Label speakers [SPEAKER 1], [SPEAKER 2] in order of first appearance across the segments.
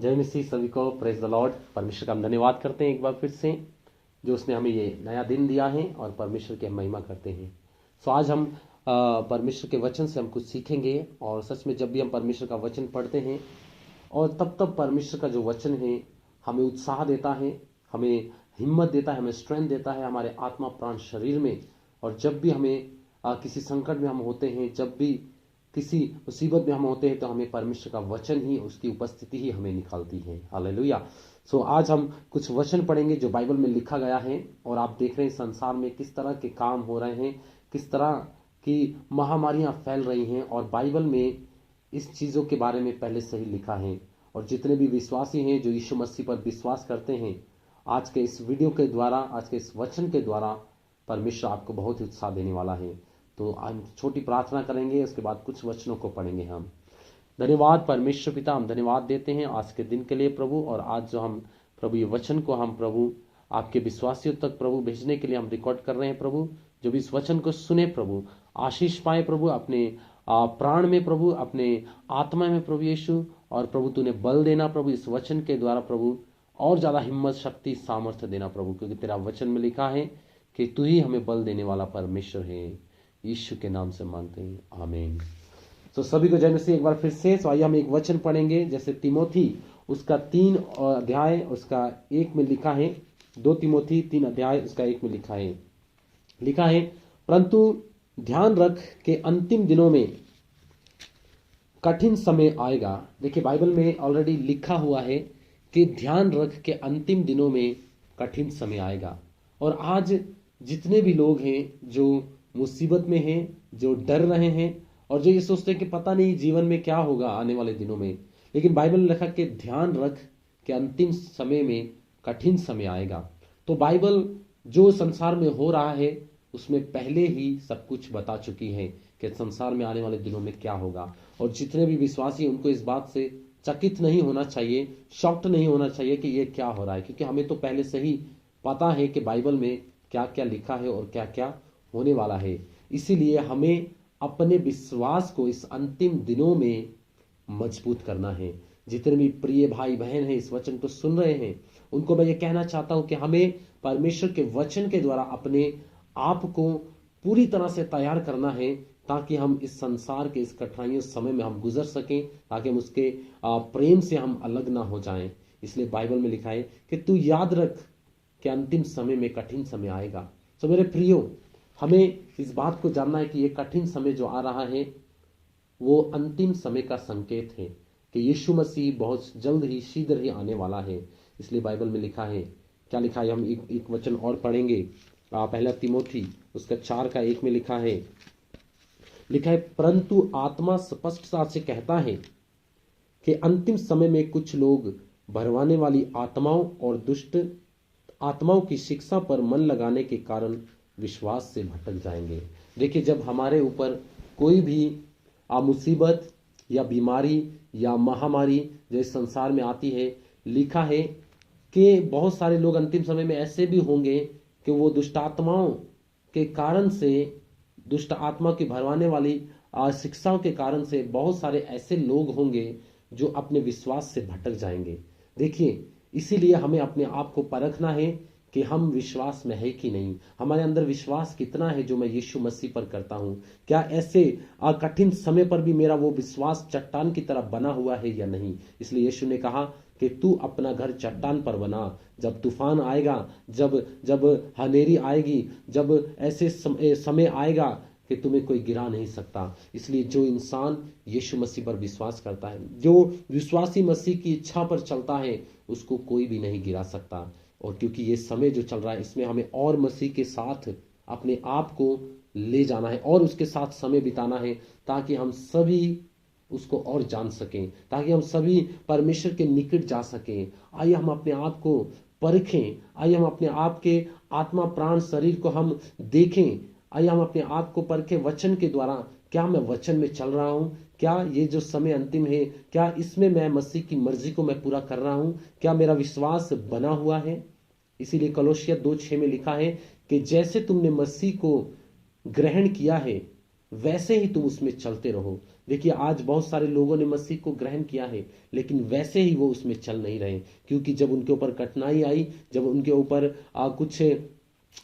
[SPEAKER 1] जय मसीह सभी को। Praise the Lord. परमेश्वर का हम धन्यवाद करते हैं एक बार फिर से, जो उसने हमें ये नया दिन दिया है और परमेश्वर की हम महिमा करते हैं। सो आज हम परमेश्वर के वचन से हम कुछ सीखेंगे। और सच में जब भी हम परमेश्वर का वचन पढ़ते हैं और तब परमेश्वर का जो वचन है हमें उत्साह देता है, हमें हिम्मत देता है, हमें स्ट्रेंथ देता है हमारे आत्मा प्राण शरीर में। और जब भी हमें किसी संकट में हम होते हैं, जब भी किसी मुसीबत में हम होते हैं, तो हमें परमेश्वर का वचन ही, उसकी उपस्थिति ही हमें निकालती है। हालेलुया। सो आज हम कुछ वचन पढ़ेंगे जो बाइबल में लिखा गया है। और आप देख रहे हैं संसार में किस तरह के काम हो रहे हैं, किस तरह की महामारियां फैल रही हैं, और बाइबल में इस चीज़ों के बारे में पहले से ही लिखा है। और जितने भी विश्वासी हैं जो यीशु मसीह पर विश्वास करते हैं, आज के इस वीडियो के द्वारा, आज के इस वचन के द्वारा परमेश्वर आपको बहुत ही उत्साह देने वाला है। तो हम छोटी प्रार्थना करेंगे, उसके बाद कुछ वचनों को पढ़ेंगे हम। धन्यवाद परमेश्वर पिता, हम धन्यवाद देते हैं आज के दिन के लिए प्रभु। और आज जो हम प्रभु ये वचन को हम प्रभु आपके विश्वासियों तक प्रभु भेजने के लिए हम रिकॉर्ड कर रहे हैं प्रभु। जो भी इस वचन को सुने प्रभु आशीष पाए प्रभु, अपने प्राण में प्रभु, अपने आत्मा में प्रभु यीशु। और प्रभु तूने बल देना प्रभु इस वचन के द्वारा प्रभु, और ज्यादा हिम्मत शक्ति सामर्थ्य देना प्रभु, क्योंकि तेरा वचन में लिखा है कि तू ही हमें बल देने वाला परमेश्वर है। यीशु के नाम से मांगते हैं, आमीन। तो सभी को जय मसीह एक बार फिर से। आइए हम एक वचन पढ़ेंगे, जैसे तिमोथी उसका 3 अध्याय उसका 1 में लिखा है। 2 तिमोथी 3 अध्याय उसका 1 में लिखा है परंतु ध्यान रख के अंतिम दिनों में कठिन समय आएगा। देखिए बाइबल में ऑलरेडी लिखा हुआ है कि ध्यान रख के अंतिम दिनों में कठिन समय आएगा। और आज जितने भी लोग हैं जो मुसीबत में हैं, जो डर रहे हैं, और जो ये सोचते हैं कि पता नहीं जीवन में क्या होगा आने वाले दिनों में, लेकिन बाइबल ने लिखा कि ध्यान रख के अंतिम समय में कठिन समय आएगा। तो बाइबल जो संसार में हो रहा है उसमें पहले ही सब कुछ बता चुकी है कि संसार में आने वाले दिनों में क्या होगा। और जितने भी विश्वासी उनको इस बात से चकित नहीं होना चाहिए, शॉक्ड नहीं होना चाहिए कि ये क्या हो रहा है, क्योंकि हमें तो पहले से ही पता है कि बाइबल में क्या क्या लिखा है और क्या क्या होने वाला है। इसीलिए हमें अपने विश्वास को इस अंतिम दिनों में मजबूत करना है। जितने भी प्रिय भाई बहन हैं इस वचन को सुन रहे हैं, उनको मैं ये कहना चाहता हूं कि हमें परमेश्वर के वचन के द्वारा अपने आप को पूरी तरह से तैयार करना है, ताकि हम इस संसार के इस कठिनाइयों समय में हम गुजर सकें, ताकि हम उसके प्रेम से हम अलग ना हो जाएं। इसलिए बाइबल में लिखा है कि तू याद रख कि अंतिम समय में कठिन समय आएगा। तो मेरे प्रियो, हमें इस बात को जानना है कि ये कठिन समय जो आ रहा है वो अंतिम समय का संकेत है कि यीशु मसीह बहुत जल्द ही शीघ्र ही आने वाला है। इसलिए बाइबल में लिखा है, क्या लिखा है, हम एक वचन और पढ़ेंगे। पहला तिमोथी उसका 4 का 1 में लिखा है परंतु आत्मा स्पष्टता से कहता है कि अंतिम समय में कुछ लोग भरवाने वाली आत्माओं और दुष्ट आत्माओं की शिक्षा पर मन लगाने के कारण विश्वास से भटक जाएंगे। देखिए जब हमारे ऊपर कोई भी मुसीबत या बीमारी या महामारी जो इस संसार में आती है, लिखा है कि बहुत सारे लोग अंतिम समय में ऐसे भी होंगे कि वो दुष्ट आत्माओं के कारण से, दुष्ट आत्मा की भरवाने वाली शिक्षाओं के कारण से बहुत सारे ऐसे लोग होंगे जो अपने विश्वास से भटक जाएंगे। देखिए इसीलिए हमें अपने आप को परखना है कि हम विश्वास में है कि नहीं, हमारे अंदर विश्वास कितना है जो मैं यीशु मसीह पर करता हूं। क्या ऐसे कठिन समय पर भी मेरा वो विश्वास चट्टान की तरह बना हुआ है या नहीं। इसलिए यीशु ने कहा कि तू अपना घर चट्टान पर बना। जब तूफान आएगा, जब हनेरी आएगी, जब ऐसे समय आएगा कि तुम्हें कोई गिरा नहीं सकता। इसलिए जो इंसान यीशु मसीह पर विश्वास करता है, जो विश्वासी मसीह की इच्छा पर चलता है, उसको कोई भी नहीं गिरा सकता। और क्योंकि ये समय जो चल रहा है इसमें हमें और मसीह के साथ अपने आप को ले जाना है और उसके साथ समय बिताना है, ताकि हम सभी उसको और जान सकें, ताकि हम सभी परमेश्वर के निकट जा सकें। आइए हम अपने आप को परखें, आइए हम अपने आप के आत्मा प्राण शरीर को हम देखें, आइए हम अपने आप को परखें वचन के द्वारा। क्या मैं वचन में चल रहा हूं? क्या ये जो समय अंतिम है, क्या इसमें मैं मसीह की मर्जी को मैं पूरा कर रहा हूं? क्या मेरा विश्वास बना हुआ है? इसीलिए कलोसिया 2:6 में लिखा है कि जैसे तुमने मसीह को ग्रहण किया है वैसे ही तुम उसमें चलते रहो। देखिए आज बहुत सारे लोगों ने मसीह को ग्रहण किया है, लेकिन वैसे ही वो उसमें चल नहीं रहे, क्योंकि जब उनके ऊपर कठिनाई आई, जब उनके ऊपर कुछ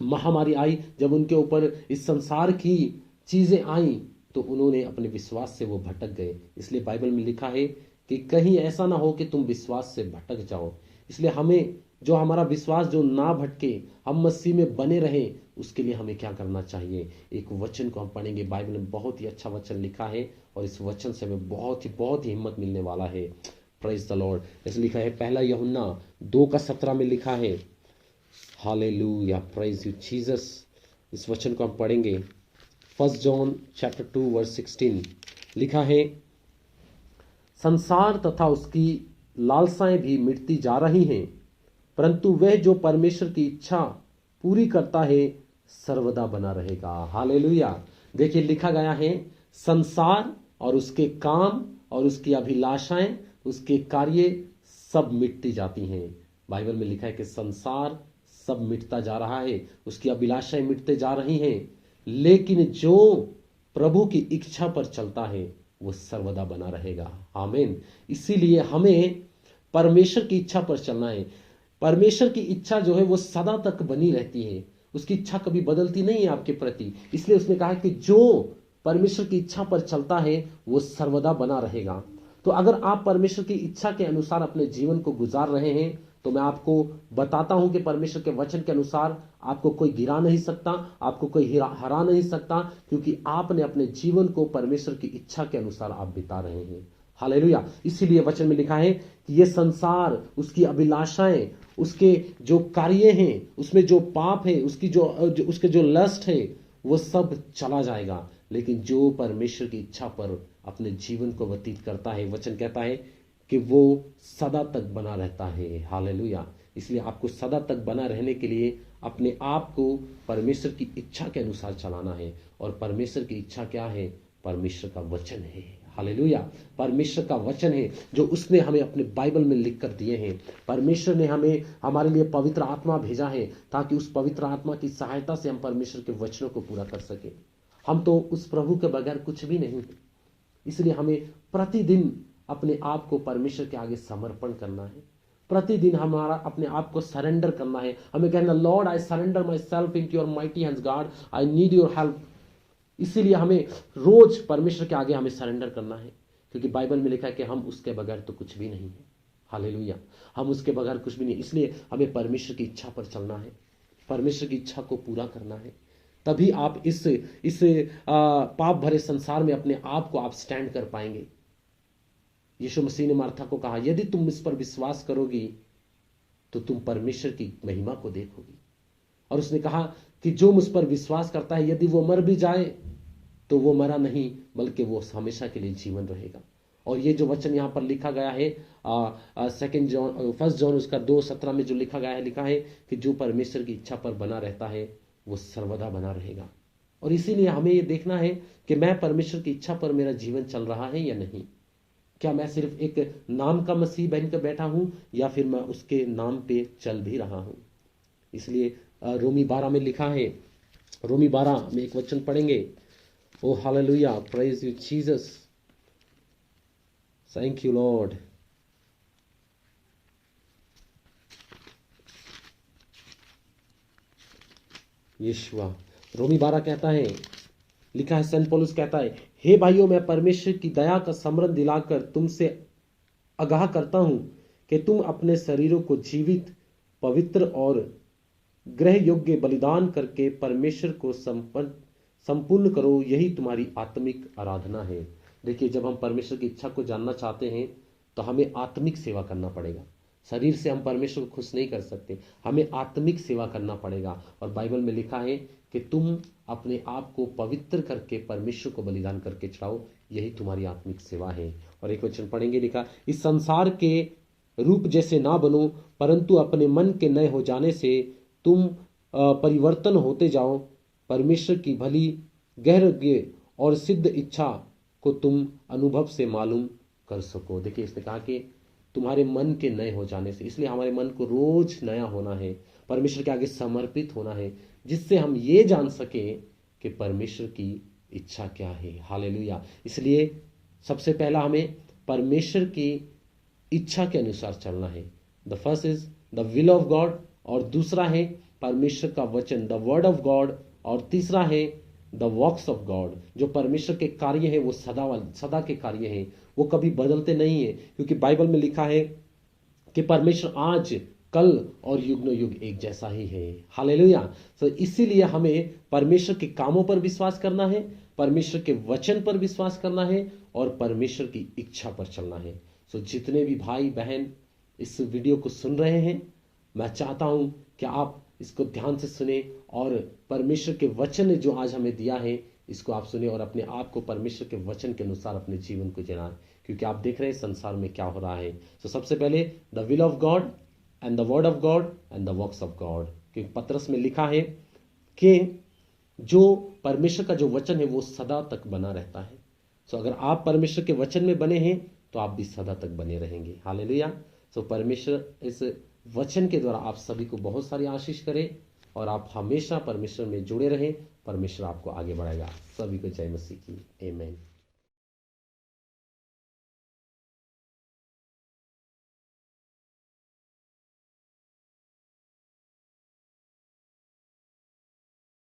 [SPEAKER 1] महामारी आई, जब उनके ऊपर इस संसार की चीजें आई, तो उन्होंने अपने विश्वास से वो भटक गए। इसलिए बाइबल में लिखा है कि कहीं ऐसा ना हो कि तुम विश्वास से भटक जाओ। इसलिए हमें जो हमारा विश्वास जो ना भटके, हम मसीह में बने रहे, उसके लिए हमें क्या करना चाहिए। एक वचन को हम पढ़ेंगे, बाइबल में बहुत ही अच्छा वचन लिखा है और इस वचन से हमें बहुत ही हिम्मत मिलने वाला है। Praise the Lord. ऐसे लिखा है पहला यूहन्ना 2:17 में लिखा है, हालेलुया, प्रेज यू जीसस। इस वचन को हम पढ़ेंगे। 1 जॉन चैप्टर 2 वर्स 16 लिखा है, संसार तथा उसकी लालसाएं भी मिटती जा रही हैं, परंतु वह जो परमेश्वर की इच्छा पूरी करता है सर्वदा बना रहेगा। हालेलुया। देखिए लिखा गया है, संसार और उसके काम और उसकी अभिलाषाएं, उसके कार्य सब मिटती जाती हैं। बाइबल में लिखा है कि संसार सब मिटता जा रहा है, उसकी अभिलाषाएं मिटते जा रही हैं, लेकिन जो प्रभु की इच्छा पर चलता है वो सर्वदा बना रहेगा। आमीन। इसीलिए हमें परमेश्वर की इच्छा पर चलना है। परमेश्वर की इच्छा जो है वो सदा तक बनी रहती है, उसकी इच्छा कभी बदलती नहीं है आपके प्रति। इसलिए उसने कहा कि जो परमेश्वर की इच्छा पर चलता है वो सर्वदा बना रहेगा। तो अगर आप परमेश्वर की इच्छा के अनुसार अपने जीवन को गुजार रहे हैं, तो मैं आपको बताता हूं कि परमेश्वर के वचन के अनुसार आपको कोई गिरा नहीं सकता, आपको कोई हरा नहीं सकता, क्योंकि आपने अपने जीवन को परमेश्वर की इच्छा के अनुसार आप बिता रहे हैं। हालेलुया। इसीलिए वचन में लिखा है कि ये संसार, उसकी अभिलाषाएं, उसके जो कार्य हैं, उसमें जो पाप है, उसके जो लस्ट है, वो सब चला जाएगा। लेकिन जो परमेश्वर की इच्छा पर अपने जीवन को व्यतीत करता है, वचन कहता है कि वो सदा तक बना रहता है। हालेलुया। इसलिए आपको सदा तक बना रहने के लिए अपने आप को परमेश्वर की इच्छा के अनुसार चलाना है। और परमेश्वर की इच्छा क्या है? परमेश्वर का वचन है। हालेलुया। परमेश्वर का वचन है जो उसने हमें अपने बाइबल में लिख कर दिए हैं। परमेश्वर ने हमें हमारे लिए पवित्र आत्मा भेजा है, ताकि उस पवित्र आत्मा की सहायता से हम परमेश्वर के वचनों को पूरा कर सके। हम तो उस प्रभु के बगैर कुछ भी नहीं। इसलिए हमें प्रतिदिन अपने आप को परमेश्वर के आगे समर्पण करना है। प्रतिदिन हमारा अपने आप को सरेंडर करना है। हमें कहना, lord I surrender myself into your mighty hands, God I need your help. इसीलिए हमें रोज परमेश्वर के आगे हमें सरेंडर करना है, क्योंकि बाइबल में लिखा है कि हम उसके बगैर तो कुछ भी नहीं है। हालेलुया। हम उसके बगैर कुछ भी नहीं। इसलिए हमें परमेश्वर की इच्छा पर चलना है, परमेश्वर की इच्छा को पूरा करना है। तभी आप इस पाप भरे संसार में अपने आप को आप स्टैंड कर पाएंगे। यीशु मसीह ने मार्था को कहा, यदि तुम इस पर विश्वास करोगी तो तुम परमेश्वर की महिमा को देखोगी। और उसने कहा कि जो मुझ पर विश्वास करता है, यदि वो मर भी जाए तो वो मरा नहीं, बल्कि वो हमेशा के लिए जीवन रहेगा। और ये जो वचन यहाँ पर लिखा गया है 1 जॉन उसका 2:17 में जो लिखा गया है, लिखा है कि जो परमेश्वर की इच्छा पर बना रहता है वो सर्वदा बना रहेगा। और इसीलिए हमें ये देखना है कि मैं परमेश्वर की इच्छा पर मेरा जीवन चल रहा है या नहीं। क्या मैं सिर्फ एक नाम का मसीह बन कर बैठा हूं, या फिर मैं उसके नाम पे चल भी रहा हूं। इसलिए रोमी 12 में लिखा है, रोमी 12 में एक वचन पढ़ेंगे। Oh hallelujah, praise you Jesus, thank you Lord. Yeshua. रोमी 12 कहता है, लिखा है, सेंट पौलुस कहता है, हे भाइयों, मैं परमेश्वर की दया का स्मरण दिलाकर तुमसे आगाह करता हूं कि तुम अपने शरीरों को जीवित, पवित्र और ग्रह योग्य बलिदान करके परमेश्वर को संपूर्ण करो, यही तुम्हारी आत्मिक आराधना है। देखिए, जब हम परमेश्वर की इच्छा को जानना चाहते हैं तो हमें आत्मिक सेवा करना पड़ेगा। शरीर से हम परमेश्वर को खुश नहीं कर सकते, हमें आत्मिक सेवा करना पड़ेगा। और बाइबल में लिखा है कि तुम अपने आप को पवित्र करके परमेश्वर को बलिदान करके चढ़ाओ, यही तुम्हारी आत्मिक सेवा है। और एक वचन पढ़ेंगे, लिखा, इस संसार के रूप जैसे ना बनो, परंतु अपने मन के नए हो जाने से तुम परिवर्तन होते जाओ, परमेश्वर की भली, गहरी और सिद्ध इच्छा को तुम अनुभव से मालूम कर सको। देखिए, इसने कहा कि तुम्हारे मन के नए हो जाने से। इसलिए हमारे मन को रोज नया होना है, परमेश्वर के आगे समर्पित होना है, जिससे हम ये जान सके कि परमेश्वर की इच्छा क्या है। हालेलुया। इसलिए सबसे पहला हमें परमेश्वर की इच्छा के अनुसार चलना है। The first is the will of God, और दूसरा है परमेश्वर का वचन, द वर्ड ऑफ गॉड, और तीसरा है द वर्क्स ऑफ गॉड। जो परमेश्वर के कार्य है वो सदा के कार्य हैं, वो कभी बदलते नहीं है, क्योंकि बाइबल में लिखा है कि परमेश्वर आज, कल और युग युग एक जैसा ही है। हालेलुया। तो इसीलिए हमें परमेश्वर के कामों पर विश्वास करना है, परमेश्वर के वचन पर विश्वास करना है, और परमेश्वर की इच्छा पर चलना है। सो जितने भी भाई बहन इस वीडियो को सुन रहे हैं, मैं चाहता हूं कि आप इसको ध्यान से सुने, और परमेश्वर के वचन ने जो आज हमें दिया है इसको आप सुने, और अपने आप को परमेश्वर के वचन के अनुसार अपने जीवन को जिना, क्योंकि आप देख रहे हैं संसार में क्या हो रहा है। तो सबसे पहले the will of God and the word of God and the works of God, क्योंकि पत्रस में लिखा है कि जो परमेश्वर का जो वचन है वो सदा तक बना रहता है। सो अगर आप परमेश्वर के वचन में बने हैं तो आप भी सदा तक बने रहेंगे। हालेलुया। सो परमेश्वर इस वचन के द्वारा आप सभी को बहुत सारी आशीष करे, और आप हमेशा परमेश्वर में जुड़े रहें। परमेश्वर आपको आगे बढ़ाएगा। सभी को जय मसीह की। आमीन।